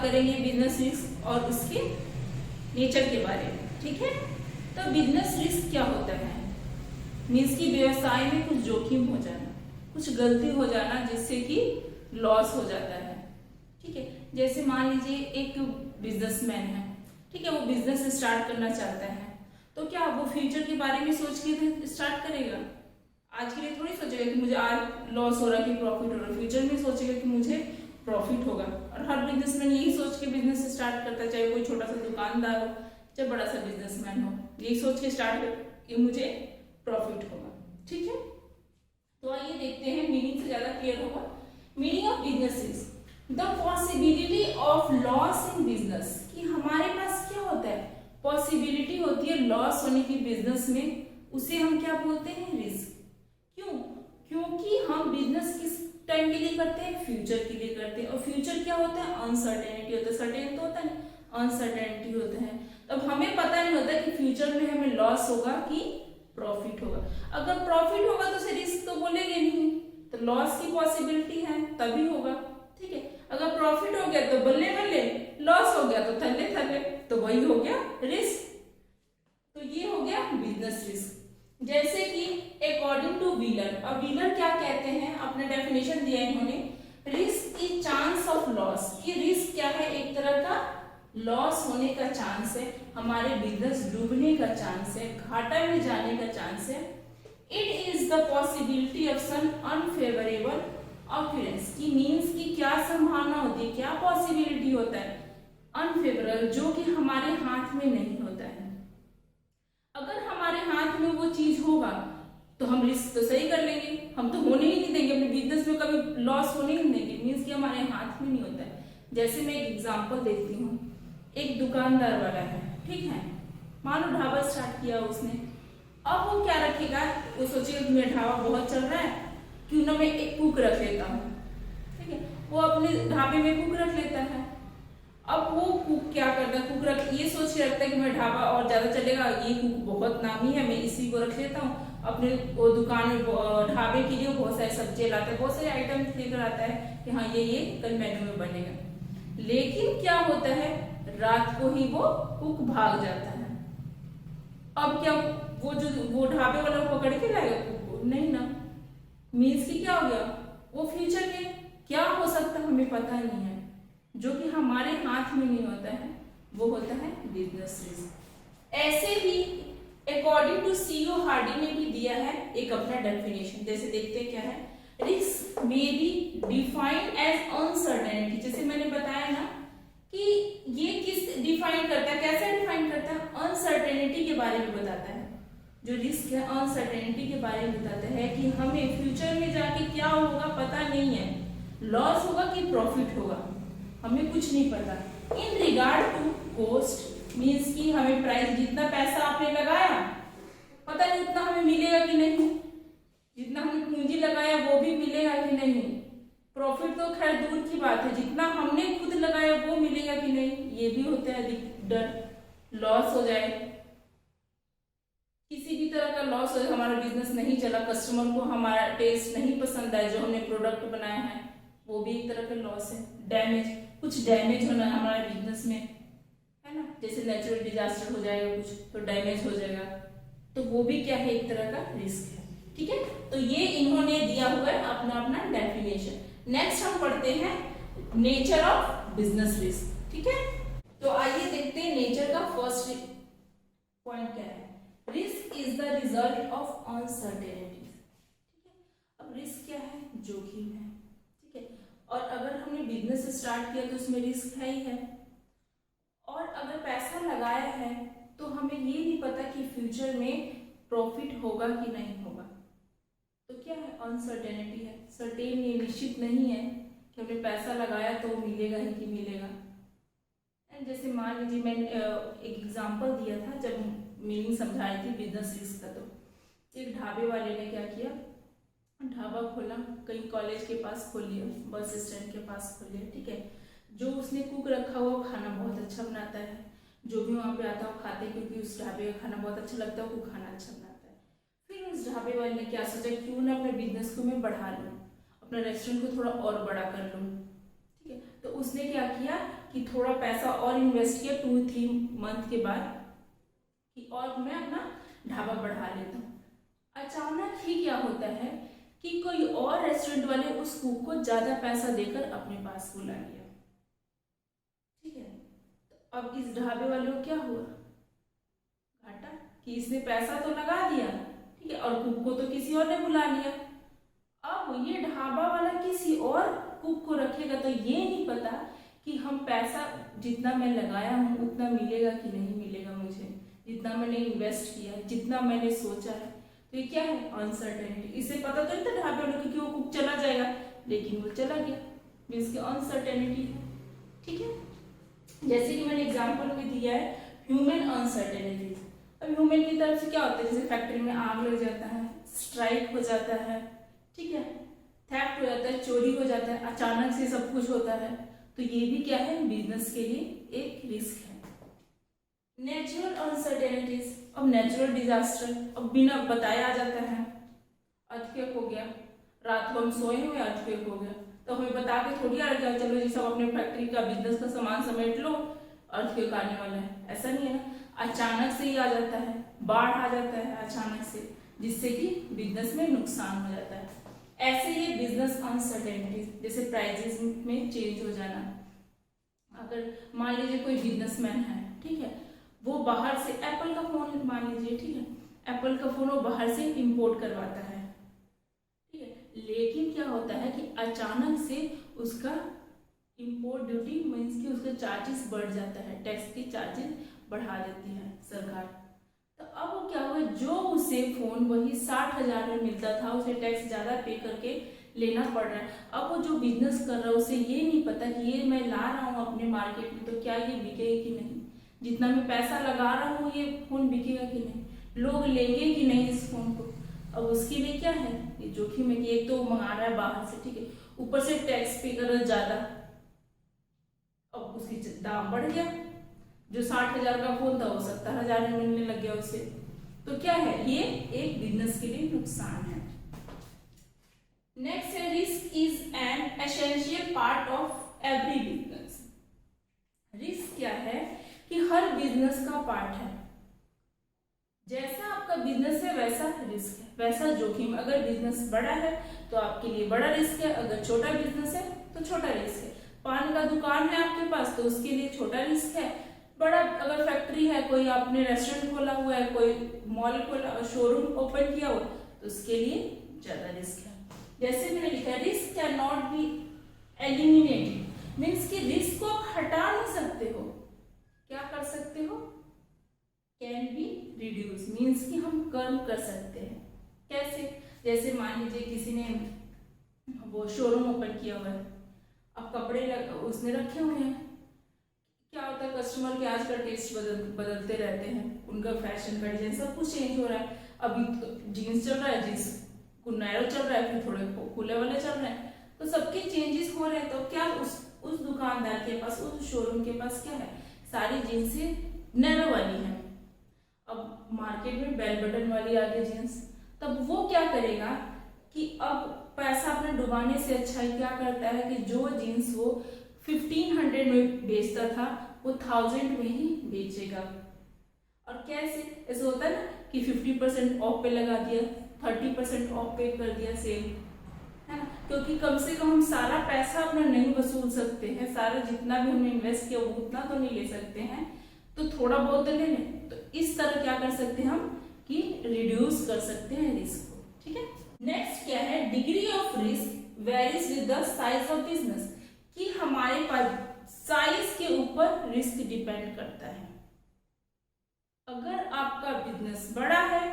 करेंगे business risk और उसके नेचर के बारे में। ठीक है, तो बिजनेस रिस्क क्या होता है? मीन्स की व्यवसाय में कुछ जोखिम हो जाना, कुछ गलती हो जाना जिससे कि लॉस हो जाता है। ठीक है, जैसे मान लीजिए एक बिजनेसमैन है, ठीक है, वो बिजनेस स्टार्ट करना चाहता है, तो क्या वो फ्यूचर के बारे में सोच के स्टार्ट करेगा? आज के लिए थोड़ी सोचेगा कि मुझे आज लॉस हो रहा है कि प्रॉफिट हो रहा है, फ्यूचर में सोचेगा कि मुझे प्रॉफिट होगा। और हर बिजनेसमैन यही सोच के बिजनेस स्टार्ट करता है, चाहे कोई छोटा सा दुकानदार हो चाहे बड़ा सा बिजनेसमैन हो, यही सोच के स्टार्ट कर मुझे प्रॉफिट होगा। ठीक है, तो आइए देखते हैं, मीनिंग से ज्यादा क्लियर होगा। Meaning of business is the possibility of loss in business, कि हमारे पास क्या होता है, पॉसिबिलिटी होती है लॉस होने की बिजनेस में, उसे हम क्या बोलते हैं, रिस्क। क्यों? क्योंकि हम बिजनेस किस टाइम के लिए करते हैं, फ्यूचर के लिए करते हैं, और फ्यूचर क्या होता है, अनसर्टेनिटी होता है। सर्टेन तो होता है, अनसर्टेनिटी होता है। तब हमें पता नहीं होता कि फ्यूचर में हमें लॉस होगा कि प्रॉफिट होगा। अगर प्रॉफिट होगा तो उसे रिस्क तो बोलेंगे नहीं, तो लॉस की पॉसिबिलिटी है तभी होगा। ठीक है, अगर प्रॉफिट हो गया तो बल्ले बल्ले, लॉस हो गया तो थल्ले थल्ले, तो वही हो गया रिस्क। तो ये हो गया बिजनेस रिस्क। जैसे कि अकॉर्डिंग टू व्हीलर, अब व्हीलर क्या कहते हैं, अपने डेफिनेशन दिया इन्होंने, risk is chance of loss, कि रिस्क क्या है, एक तरह का लॉस होने का चांस है, हमारे बिजनेस डूबने का चांस है, घाटा में जाने का चांस है। It is the possibility of some unfavourable occurrence, की मीन्स की क्या संभावना होती है, क्या पॉसिबिलिटी होता है, अनफेवरेबल, जो कि हमारे हाथ में नहीं होता है। अगर हमारे हाथ में वो चीज होगा तो हम रिस्क तो सही कर लेंगे, हम तो होने ही नहीं देंगे, अपने बिजनेस में कभी लॉस होने ही नहीं देंगे, मीन्स कि हमारे हाथ में नहीं होता है। जैसे मैं एक एग्जांपल देती हूँ, एक दुकानदार वाला है, ठीक है, मानो ढाबा स्टार्ट किया उसने, अब वो क्या रखेगा, वो सोचेगा कि मेरा ढाबा बहुत चल रहा है, क्यों ना मैं एक कुक रख लेता हूँ। ठीक है, वो अपने ढाबे में कुक रख लेता है। अब वो कुक क्या करता है, कुक रख ये सोच के रखता है कि मेरा ढाबा और ज्यादा चलेगा, ये कुक बहुत नामी है, मैं इसी को रख लेता हूँ। अपने वो दुकान में ढाबे के लिए बहुत सारी सब्जियां लाता है, बहुत सारे आइटम लेकर आता है कि हाँ ये कल मेन्यू में बनेगा। लेकिन क्या होता है, रात को ही वो कुक भाग जाता है। अब क्या वो ढाबे वाला पकड़ के लाएगा कुक को? नहीं ना। मीन्स की क्या हो गया, वो फ्यूचर में क्या हो सकता है हमें पता नहीं है, जो कि हमारे हाथ में नहीं होता है, वो होता है बिजनेस रिस्क। ऐसे ही अकॉर्डिंग टू सीओ हार्डी ने भी दिया है एक अपना डेफिनेशन, जैसे देखते हैं क्या है, risk may be defined as uncertainty. जैसे मैंने बताया ना कि ये किस डिफाइन करता है, कैसे डिफाइन करता है, अनसर्टेनिटी के बारे में बताता है। जो रिस्क है अनसर्टेनिटी के बारे में बताता है कि हमें फ्यूचर में जाके क्या होगा पता नहीं है, लॉस होगा कि प्रॉफिट होगा, हमें कुछ नहीं पता। In regard to cost, means की हमें प्राइस, जितना पैसा आपने लगाया पता नहीं उतना हमें मिलेगा कि नहीं, जितना हमने पूंजी लगाया वो भी मिलेगा कि नहीं, प्रॉफिट तो खैर दूर की बात है, जितना हमने खुद लगाया वो मिलेगा कि नहीं, ये भी होता है डर, लॉस हो जाए, किसी भी तरह का लॉस हो जाए, हमारा बिजनेस नहीं चला, कस्टमर को हमारा टेस्ट नहीं पसंद आए जो हमने प्रोडक्ट बनाया है, वो भी एक तरह का लॉस है। डैमेज, कुछ डैमेज होना है हमारे बिजनेस में, है ना, जैसे नेचुरल डिजास्टर हो जाएगा कुछ तो डैमेज हो जाएगा, तो वो भी क्या है, एक तरह का रिस्क है। ठीक है, तो ये इन्होंने दिया हुआ है अपना अपना डेफिनेशन। नेक्स्ट हम पढ़ते हैं नेचर ऑफ बिजनेस रिस्क। ठीक है, तो आइए देखते हैं नेचर का फर्स्ट पॉइंट क्या है, risk is the result of uncertainty. ठीक है, अब रिस्क क्या है, जोखिम है। ठीक है, और अगर हमने बिजनेस स्टार्ट किया तो उसमें रिस्क है ही है, और अगर पैसा लगाया है तो हमें ये नहीं पता कि फ्यूचर में प्रॉफिट होगा कि नहीं होगा, तो क्या है, अनसर्टेनिटी है, सर्टेन ये निश्चित नहीं है कि हमने पैसा लगाया तो मिलेगा ही कि मिलेगा। जैसे मान लीजिए मैंने एक एग्जांपल दिया था जब मीनिंग समझाई थी बिजनेस रिस्क का, तो एक ढाबे वाले ने क्या किया, ढाबा खोला, कहीं कॉलेज के पास खोल लिया, बस स्टैंड के पास खोल लिया। ठीक है, जो उसने कुक रखा हुआ खाना बहुत अच्छा बनाता है, जो भी वहाँ पे आता है खाते, क्योंकि उस ढाबे का खाना बहुत अच्छा लगता है, वो खाना अच्छा बनाता है। फिर उस ढाबे वाले ने क्या सोचा, क्यों ना अपने बिजनेस को मैं बढ़ा लूँ, अपना रेस्टोरेंट को थोड़ा और बड़ा कर लूँ। ठीक है, तो उसने क्या किया, कि थोड़ा पैसा और इन्वेस्ट किया 2-3 मंथ के बाद कि और मैं अपना ढाबा बढ़ा लेता हूँ। अचानक ही क्या होता है कि कोई और रेस्टोरेंट वाले उस कुक को ज्यादा पैसा देकर अपने पास बुला लिया। ठीक है, तो अब इस ढाबे वाले को क्या हुआ, घाटा, कि इसने पैसा तो लगा दिया, ठीक है, और कुक को तो किसी और ने बुला लिया। अब ये ढाबा वाला किसी और कुक को रखेगा तो ये नहीं पता कि हम पैसा जितना मैं लगाया हूँ उतना मिलेगा कि नहीं मिलेगा मुझे, जितना मैंने इन्वेस्ट किया है, जितना मैंने सोचा है। तो ये क्या है, अनसर्टेनिटी। इसे पता तो नहीं था ढाबे वाले को कि वो कुक चला जाएगा, लेकिन वो चला गया, मीन्स की अनसर्टेनिटी है। ठीक है, जैसे कि मैंने एग्जाम्पल में दिया है ह्यूमन अनसर्टेनिटी। अब ह्यूमन की तरफ से क्या होता है, जैसे फैक्ट्री में आग लग जाता है, स्ट्राइक हो जाता है, ठीक है, थेफ्ट हो जाता है, चोरी हो जाता है, अचानक से सब कुछ होता है, तो ये भी क्या है, बिजनेस के लिए एक रिस्क है। नेचुरल अनसर्टेनिटीज, अब नेचुरल डिजास्टर, अब बिना बताए आ जाता है। अर्थक्वेक हो गया, रात को हम सोए हुए अर्थक्वेक हो गया, तो हमें बता के थोड़ी आ गया चलो जी सब अपने फैक्ट्री का बिजनेस का सामान समेट लो, अर्थक्वेक आने वाला है, ऐसा नहीं है ना। अचानक से ही आ जाता है, बाढ़ आ जाता है अचानक से, जिससे कि बिजनेस में नुकसान हो जाता है। ऐसे ये बिजनेस अनसर्टेनिटीज, जैसे प्राइजेस में चेंज हो जाना। अगर मान लीजिए कोई बिजनेसमैन है, ठीक है, वो बाहर से एप्पल का फोन मान लीजिए, ठीक है, एप्पल का फोन वो बाहर से इंपोर्ट करवाता है, ठीक है, लेकिन क्या होता है कि अचानक से उसका इंपोर्ट ड्यूटी मीन्स कि उसका चार्जेस बढ़ जाता है, टैक्स की चार्जेस बढ़ा देती है सरकार। तो अब वो क्या हुआ, जो उसे फोन वही 60,000 में मिलता था, उसे टैक्स ज्यादा पे करके लेना पड़ रहा है। अब वो जो बिजनेस कर रहा है उसे ये नहीं पता कि ये मैं ला रहा हूँ अपने मार्केट में तो क्या ये बिकेगा कि नहीं, जितना मैं पैसा लगा रहा हूँ ये फोन बिकेगा कि नहीं, लोग लेंगे कि नहीं इस फोन को। अब उसके लिए क्या है, ये जोखिम है कि एक तो मंगा रहा है बाहर से, ठीक है, ऊपर से टैक्स पे कर रहा है ज्यादा, अब उसकी दाम बढ़ गया, जो 60,000 का फोन था वो 70,000 में मिलने लग गया उसे। तो क्या है, ये एक बिजनेस के लिए नुकसान है। नेक्स्ट है risk is an essential part of every business. Risk क्या है कि हर बिजनेस का पार्ट है। जैसा आपका बिजनेस है वैसा रिस्क है, वैसा जोखिम। अगर बिजनेस बड़ा है तो आपके लिए बड़ा रिस्क है, अगर छोटा बिजनेस है तो छोटा रिस्क है। पान का दुकान है आपके पास तो उसके लिए छोटा रिस्क है। बड़ा अगर फैक्ट्री है, कोई आपने रेस्टोरेंट खोला हुआ है, कोई मॉल खोला, शोरूम ओपन किया हो, तो उसके लिए ज्यादा रिस्क है। जैसे मैंने लिखा है risk can not be eliminated, means कि रिस्क को आप हटा नहीं सकते हो, क्या कर सकते हो, कैन बी रिड्यूस, मीन्स कि हम कम कर सकते हैं। कैसे, जैसे मान लीजिए किसी ने वो शोरूम ओपन किया हुआ है, अब कपड़े उसने रखे हुए हैं, क्या होता है कस्टमर के आजकल टेस्ट बदलते रहते हैं, उनका फैशन का डिजाइन सब कुछ चेंज हो रहा है। अभी जीन्स चल रहा है, जीन्स को नैरो चल रहा है, फिर थोड़े खुले वाले चल रहे हैं, तो सबके चेंजेस हो रहे हैं। तो क्या उस दुकानदार के पास, उस शोरूम के पास क्या है, सारी जीन्सें नैरो वाली है। अब मार्केट में बेल बटन वाली आ गई जीन्स, तब वो क्या करेगा कि अब पैसा अपने डुबाने से अच्छा ही क्या करता है कि जो जीन्स वो 1500 में बेचता था वो 1000 में ही बेचेगा। और कैसे, ऐसे होता है ना कि 50% ऑफ पे लगा दिया, 30% ऑफ पे कर दिया सेल, है ना, क्योंकि कम से कम हम सारा पैसा अपना नहीं वसूल सकते हैं, सारा जितना भी हमने इन्वेस्ट किया वो उतना तो नहीं ले सकते हैं, तो थोड़ा बहुत तो ले लें। तो इस तरह क्या कर सकते हैं हम कि रिड्यूस कर सकते हैं रिस्क को। ठीक है, नेक्स्ट क्या है, degree of risk varies with the size of business, कि हमारे पास साइज के ऊपर रिस्क डिपेंड करता है। अगर आपका बिजनेस बड़ा है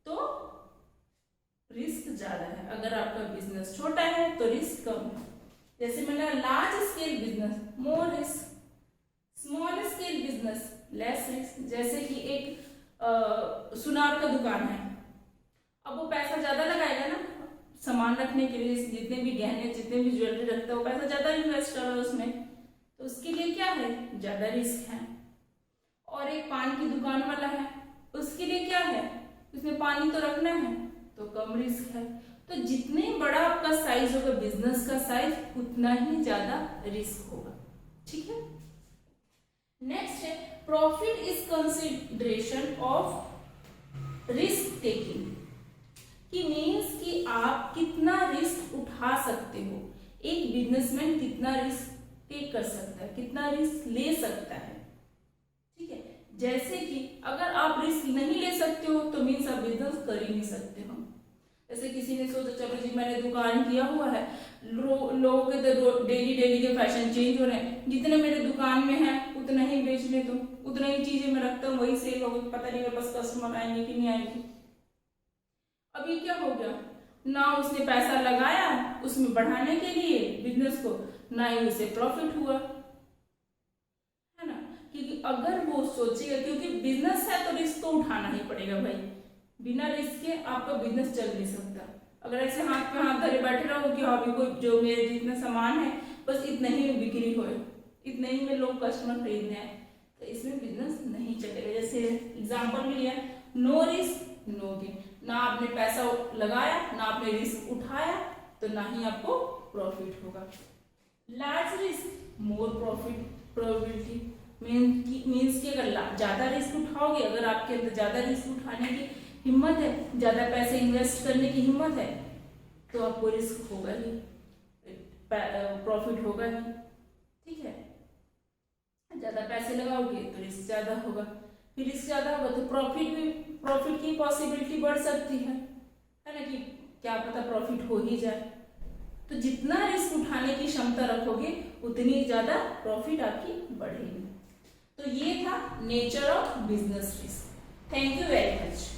तो रिस्क ज्यादा है, अगर आपका बिजनेस छोटा है तो रिस्क कम है। जैसे मैंने large scale business more risk, small scale business less risk. जैसे कि एक सुनार का दुकान है, अब वो पैसा ज्यादा लगाएगा ना सामान रखने के लिए, जितने भी गहने जितने भी ज्वेलरी रखता है वो पैसा ज्यादा इन्वेस्ट कर रहा है उसमें, तो उसके लिए क्या है, ज्यादा रिस्क है। और एक पान की दुकान वाला है, उसके लिए क्या है, उसमें पानी तो रखना है तो कम रिस्क है। तो जितने बड़ा आपका साइज होगा बिजनेस का साइज, उतना ही ज्यादा रिस्क होगा। ठीक है। नेक्स्ट है profit is consideration of risk taking, कि मीन्स कि आप कितना रिस्क उठा सकते हो। एक बिजनेसमैन कितना रिस्क टेक कर सकता है, कितना रिस्क ले सकता है। ठीक है, जैसे कि अगर आप रिस्क नहीं ले सकते हो तो मीन्स आप बिजनेस कर ही नहीं सकते हो। जैसे किसी ने सोचा चलो जी मैंने दुकान किया हुआ है, लोगों के तो डेली के फैशन चेंज हो रहे हैं, जितने मेरे दुकान में है उतना ही बेच ले, तो उतना ही चीजें मैं रखता हूँ, वही सेल होगी, पता नहीं मेरे पास कस्टमर आएंगे कि नहीं आएंगे। अभी क्या हो गया, ना उसने पैसा लगाया उसमें बढ़ाने के लिए बिजनेस को, ना ही उसे प्रॉफिट हुआ, है ना। क्योंकि अगर वो सोचेगा, क्योंकि बिजनेस है तो रिस्क तो उठाना ही पड़ेगा भाई, बिना रिस्क के आपका बिजनेस चल नहीं सकता। अगर ऐसे हाथ पे हाथ धरे बैठे रहो कि अभी कोई जो मेरे जितना सामान है बस इतना ही में बिक्री हो, इतने ही में लोग कस्टमर खरीदने आए, तो इसमें बिजनेस नहीं चलेगा। जैसे एग्जाम्पल भी लिया, नो रिस्क नो गेन, ना आपने पैसा लगाया ना आपने रिस्क उठाया तो ना ही आपको प्रॉफिट होगा। Large risk more profit probability, means कि अगर ज्यादा रिस्क उठाओगे, अगर आपके अंदर ज्यादा रिस्क उठाने की हिम्मत है, ज्यादा पैसे इन्वेस्ट करने की हिम्मत है, तो आपको रिस्क होगा ही, प्रॉफिट होगा ही। ठीक है, ज्यादा पैसे लगाओगे तो रिस्क ज्यादा होगा, फिर रिस्क ज्यादा होगा तो प्रॉफिट की पॉसिबिलिटी बढ़ सकती है ना, कि क्या पता प्रॉफिट हो ही जाए। तो जितना रिस्क उठाने की क्षमता रखोगे उतनी ज्यादा प्रॉफिट आपकी बढ़ेगी। तो ये था nature of business risk. Thank you very much.